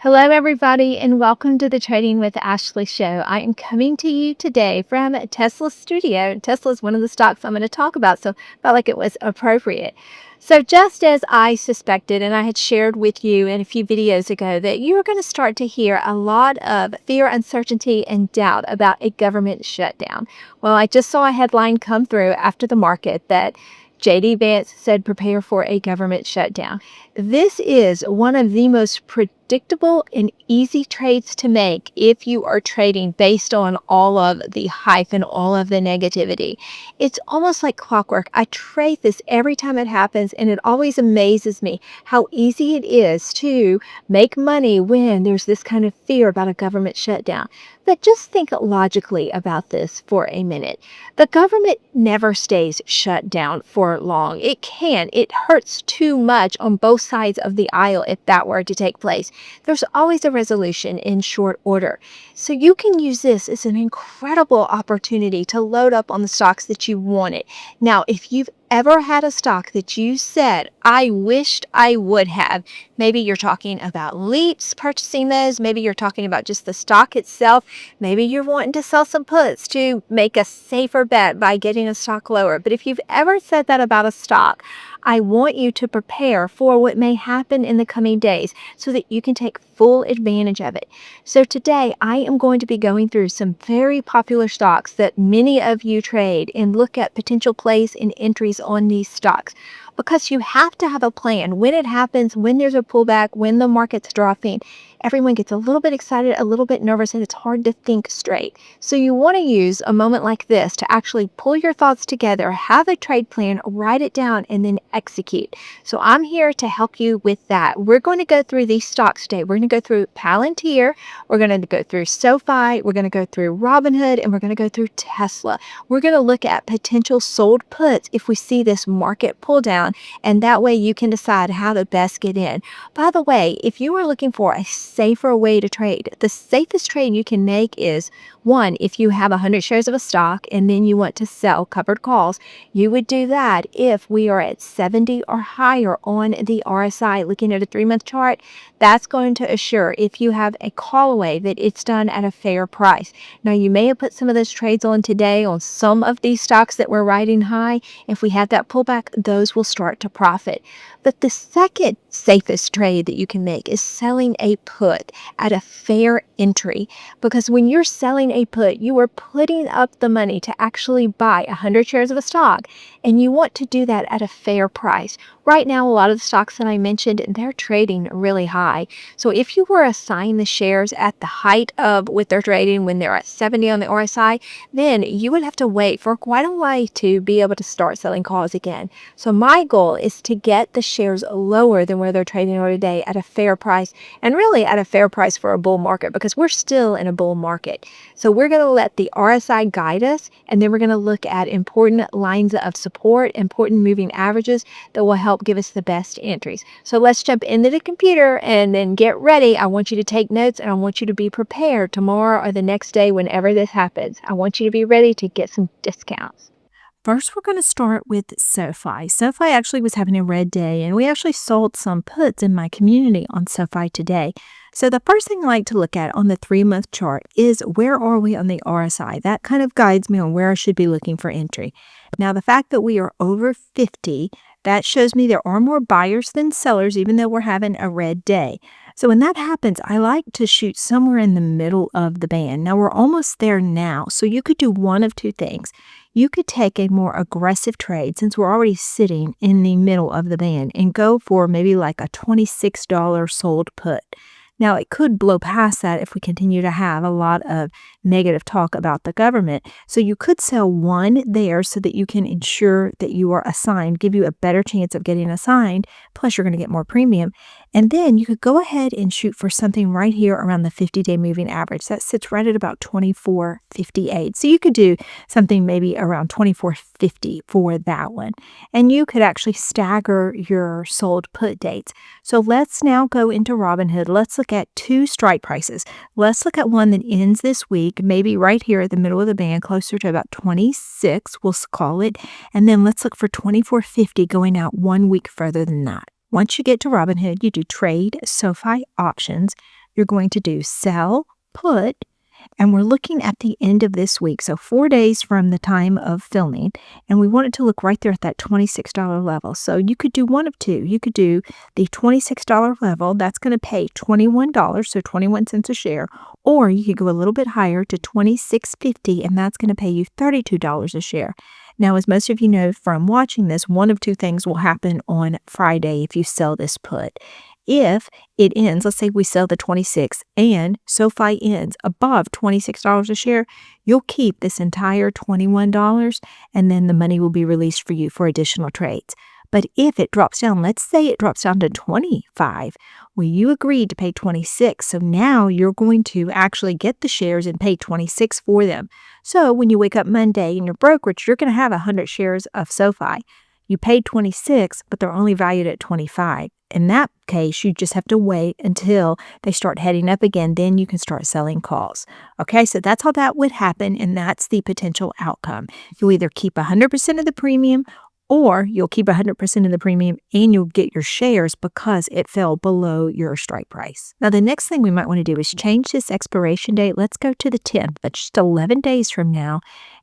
Hello, everybody, and welcome to the Trading with Ashley show. I am coming to you today from Tesla Studio. Tesla is one of the stocks I'm going to talk about, so I felt like it was appropriate. So, just as I suspected, and I had shared with you in a few videos ago, that you are going to start to hear a lot of fear, uncertainty, and doubt about a government shutdown. Well, I just saw a headline come through after the market that JD Vance said prepare for a government shutdown. This is one of the most predictable and easy trades to make if you are trading based on all of the hype and all of the negativity. It's almost like clockwork. I trade this every time it happens, and it always amazes me how easy it is to make money when there's this kind of fear about a government shutdown. But just think logically about this for a minute. The government never stays shut down for long. It can. It hurts too much on both sides of the aisle if that were to take place. There's always a resolution in short order. So you can use this as an incredible opportunity to load up on the stocks that you wanted. Now, if you've ever had a stock that you said, I wished I would have, maybe you're talking about leaps, purchasing those, maybe you're talking about just the stock itself, maybe you're wanting to sell some puts to make a safer bet by getting a stock lower. But if you've ever said that about a stock, I want you to prepare for what may happen in the coming days so that you can take full advantage of it. So today I am going to be going through some very popular stocks that many of you trade and look at potential plays and entries on these stocks, because you have to have a plan. When it happens, when there's a pullback, when the market's dropping, everyone gets a little bit excited, a little bit nervous, and it's hard to think straight. So you want to use a moment like this to actually pull your thoughts together, have a trade plan, write it down, and then execute. So I'm here to help you with that. We're going to go through these stocks today. We're going to go through PLTR, we're going to go through SOFI, we're going to go through Robinhood, and we're going to go through Tesla. We're going to look at potential sold puts if we see this market pull down, and that way you can decide how to best get in. By the way, if you are looking for a safer way to trade, the safest trade you can make is one, if you have 100 shares of a stock and then you want to sell covered calls, you would do that if we are at 70 or higher on the RSI. Looking at a 3-month chart, that's going to assure, if you have a call away, that it's done at a fair price. Now, you may have put some of those trades on today on some of these stocks that were riding high. If we have that pullback, those will start to profit. But the second safest trade that you can make is selling a put at a fair entry, because when you're selling a put, you are putting up the money to actually buy 100 shares of a stock, and you want to do that at a fair price. Right now, a lot of the stocks that I mentioned, they're trading really high. So if you were assigned the shares at the height of what they're trading when they're at 70 on the RSI, then you would have to wait for quite a while to be able to start selling calls again. So my goal is to get the shares lower than where they're trading today at a fair price, and really at a fair price for a bull market, because we're still in a bull market. So we're going to let the RSI guide us, and then we're going to look at important lines of support, important moving averages that will help give us the best entries. So let's jump into the computer and then get ready. I want you to take notes, and I want you to be prepared tomorrow or the next day whenever this happens. I want you to be ready to get some discounts. First, we're going to start with SOFI. SOFI actually was having a red day, and we actually sold some puts in my community on SOFI today. So the first thing I like to look at on the 3-month chart is, where are we on the RSI? That kind of guides me on where I should be looking for entry. Now, the fact that we are over 50, that shows me there are more buyers than sellers, even though we're having a red day. So when that happens, I like to shoot somewhere in the middle of the band. Now, we're almost there now, so you could do one of two things. You could take a more aggressive trade, since we're already sitting in the middle of the band, and go for maybe like a $26 sold put. Now, it could blow past that if we continue to have a lot of negative talk about the government. So you could sell one there so that you can ensure that you are assigned, give you a better chance of getting assigned, plus you're going to get more premium. And then you could go ahead and shoot for something right here around the 50-day moving average. That sits right at about 24.58. So you could do something maybe around 24.50 for that one. And you could actually stagger your sold put dates. So let's now go into Robinhood. Let's look at two strike prices. Let's look at one that ends this week, maybe right here at the middle of the band, closer to about 26, we'll call it. And then let's look for 24.50 going out 1 week further than that. Once you get to Robinhood, you do trade SOFI options. you're going to do sell, put, and we're looking at the end of this week, so 4 days from the time of filming, and we want it to look right there at that $26 level. So you could do one of two. You could do the $26 level. That's going to pay $21, so 21 cents a share, or you could go a little bit higher to $26.50, and that's going to pay you $32 a share. Now, as most of you know from watching this, one of two things will happen on Friday if you sell this put. If it ends, let's say we sell the 26 and SOFI ends above $26 a share, you'll keep this entire $21 and then the money will be released for you for additional trades. But if it drops down, let's say it drops down to 25, well, you agreed to pay 26. So now you're going to actually get the shares and pay 26 for them. So when you wake up Monday in your brokerage, you're going to have 100 shares of SOFI. You paid 26, but they're only valued at 25. In that case, you just have to wait until they start heading up again. Then you can start selling calls. Okay, so that's how that would happen, and that's the potential outcome. You'll either keep 100% of the premium, or you'll keep 100% of the premium and you'll get your shares because it fell below your strike price. Now, the next thing we might want to do is change this expiration date. Let's go to the 10th. That's just 11 days from now.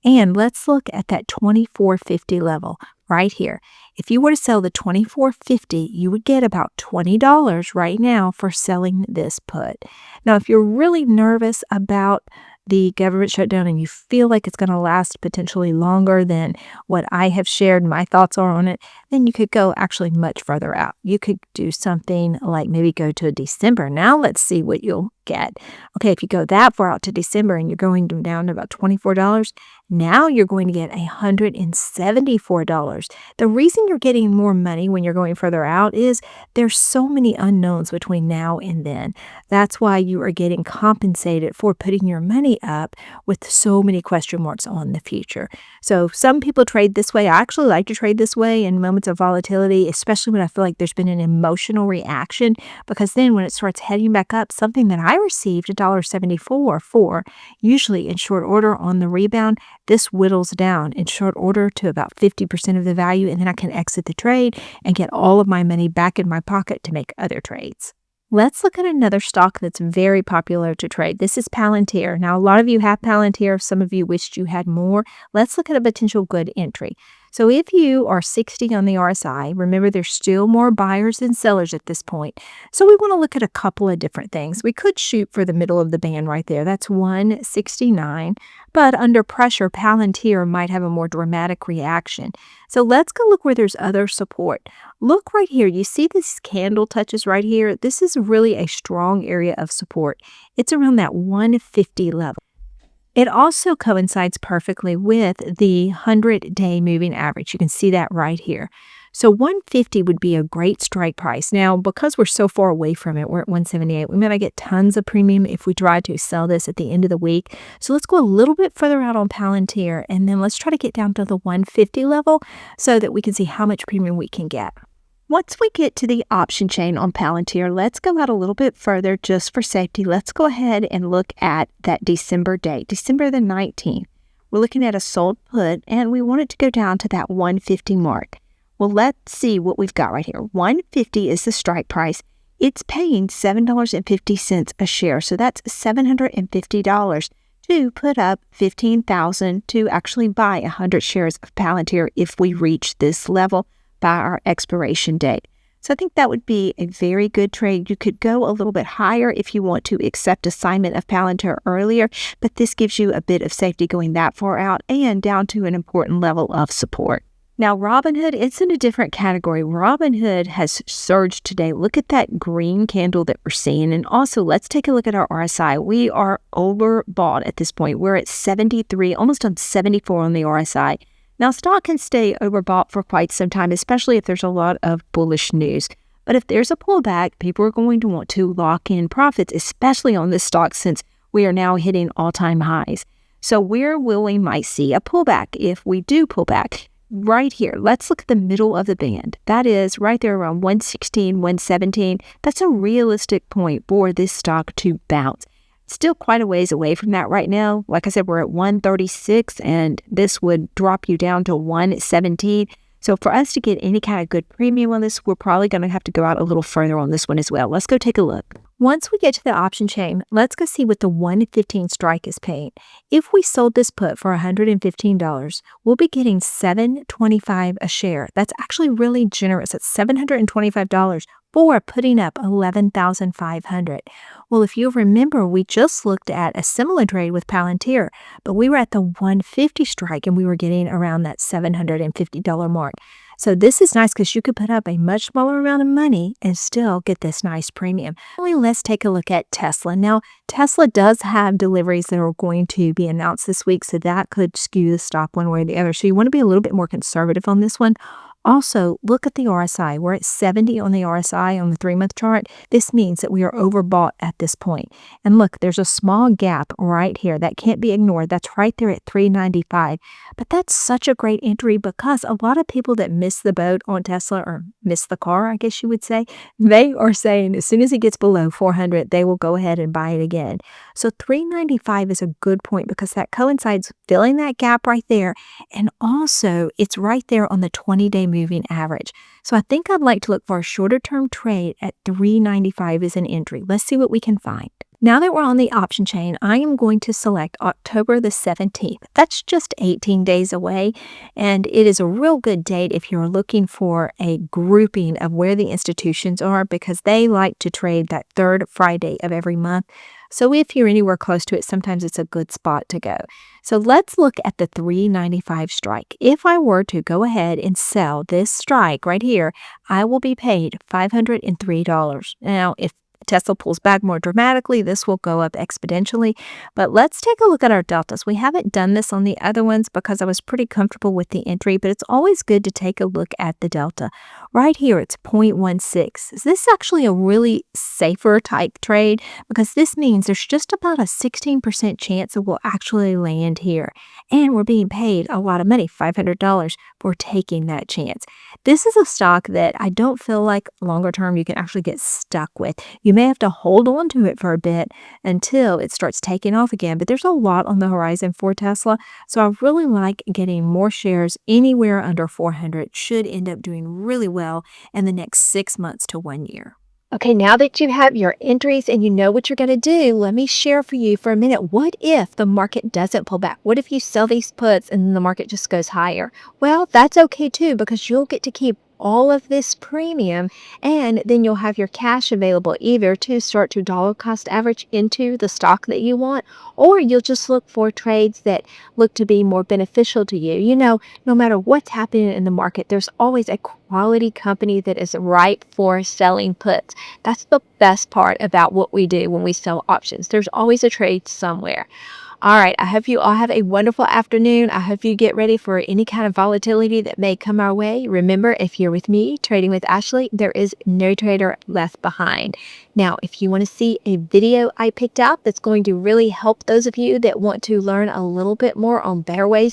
And let's look at that $24.50 level right here. If you were to sell the $24.50, you would get about $20 right now for selling this put. Now, if you're really nervous about the government shutdown and you feel like it's going to last potentially longer than what I have shared my thoughts are on it, then you could go actually much further out. You could do something like maybe go to December. Now let's see what you'll get. Okay, if you go that far out to December and you're going down to about $24, now you're going to get $174. The reason you're getting more money when you're going further out is there's so many unknowns between now and then. That's why you are getting compensated for putting your money up with so many question marks on the future. So some people trade this way. I actually like to trade this way in moments of volatility, especially when I feel like there's been an emotional reaction, because then when it starts heading back up, something that I received $1.74 for, usually in short order on the rebound, this whittles down in short order to about 50% of the value, and then I can exit the trade and get all of my money back in my pocket to make other trades. Let's look at another stock that's very popular to trade. This is Palantir. Now, a lot of you have Palantir. Some of you wished you had more. Let's look at a potential good entry. So if you are 60 on the RSI, remember there's still more buyers than sellers at this point. So we want to look at a couple of different things. We could shoot for the middle of the band right there. That's 169. But under pressure, Palantir might have a more dramatic reaction. So let's go look where there's other support. Look right here. You see this candle touches right here? This is really a strong area of support. It's around that 150 level. It also coincides perfectly with the 100-day moving average. You can see that right here. So 150 would be a great strike price. Now, because we're so far away from it, we're at 178. We might get tons of premium if we try to sell this at the end of the week. So let's go a little bit further out on Palantir, and then let's try to get down to the 150 level so that we can see how much premium we can get. Once we get to the option chain on Palantir, let's go out a little bit further just for safety. Let's go ahead and look at that December date, December the 19th. We're looking at a sold put, and we want it to go down to that 150 mark. Well, let's see what we've got right here. 150 is the strike price. It's paying $7.50 a share, so that's $750 to put up $15,000 to actually buy 100 shares of Palantir if we reach this level by our expiration date. So I think that would be a very good trade. You could go a little bit higher if you want to accept assignment of Palantir earlier, but this gives you a bit of safety going that far out and down to an important level of support. Now, Robinhood, it's in a different category. Robinhood has surged today. Look at that green candle that we're seeing. And also, let's take a look at our RSI. We are overbought at this point. We're at 73, almost on 74 on the RSI. Now, stock can stay overbought for quite some time, especially if there's a lot of bullish news. But if there's a pullback, people are going to want to lock in profits, especially on this stock since we are now hitting all-time highs. So we might see a pullback if we do pull back. Right here, let's look at the middle of the band. That is right there around 116, 117. That's a realistic point for this stock to bounce. Still quite a ways away from that right now. Like I said, we're at 136, and this would drop you down to 117. So for us to get any kind of good premium on this, we're probably going to have to go out a little further on this one as well. Let's go take a look. Once we get to the option chain, let's go see what the 115 strike is paying. If we sold this put for $115, we'll be getting $7.25 a share. That's actually really generous. It's $725 for putting up 11,500. Well, if you remember, we just looked at a similar trade with Palantir, but we were at the 150 strike and we were getting around that $750 mark. So this is nice because you could put up a much smaller amount of money and still get this nice premium. Finally, let's take a look at Tesla. Now, Tesla does have deliveries that are going to be announced this week, so that could skew the stock one way or the other. So you want to be a little bit more conservative on this one. Also, look at the RSI. We're at 70 on the RSI on the 3-month chart. This means that we are overbought at this point. And look, there's a small gap right here that can't be ignored. That's right there at 395. But that's such a great entry because a lot of people that miss the boat on Tesla, or miss the car, I guess you would say, they are saying as soon as it gets below 400, they will go ahead and buy it again. So 395 is a good point because that coincides filling that gap right there. And also, it's right there on the 20-day moving average. So I think I'd like to look for a shorter term trade at 395 as an entry. Let's see what we can find. Now that we're on the option chain, I am going to select October the 17th. That's just 18 days away, and it is a real good date if you're looking for a grouping of where the institutions are because they like to trade that third Friday of every month. So if you're anywhere close to it, sometimes it's a good spot to go. So let's look at the 395 strike. If I were to go ahead and sell this strike right here, I will be paid $503. Now, if Tesla pulls back more dramatically, this will go up exponentially. But let's take a look at our deltas. We haven't done this on the other ones because I was pretty comfortable with the entry, but it's always good to take a look at the delta. Right here, it's 0.16. This is actually a really safer type trade because this means there's just about a 16% chance it will actually land here. And we're being paid a lot of money, $500, for taking that chance. This is a stock that I don't feel like longer term you can actually get stuck with. You may have to hold on to it for a bit until it starts taking off again, but there's a lot on the horizon for Tesla, so I really like getting more shares anywhere under 400 should end up doing really well in the next 6 months to 1 year. Okay, now that you have your entries and you know what you're going to do, let me share for you for a minute. What if the market doesn't pull back? What if you sell these puts and the market just goes higher? Well, that's okay too because you'll get to keep all of this premium and then you'll have your cash available either to start to dollar cost average into the stock that you want, or you'll just look for trades that look to be more beneficial to you. You know, no matter what's happening in the market, there's always a quality company that is ripe for selling puts. That's the best part about what we do when we sell options. There's always a trade somewhere. All right, I hope you all have a wonderful afternoon. I hope you get ready for any kind of volatility that may come our way. Remember, if you're with me, Trading with Ashley, there is no trader left behind. Now, if you want to see a video I picked out that's going to really help those of you that want to learn a little bit more on better ways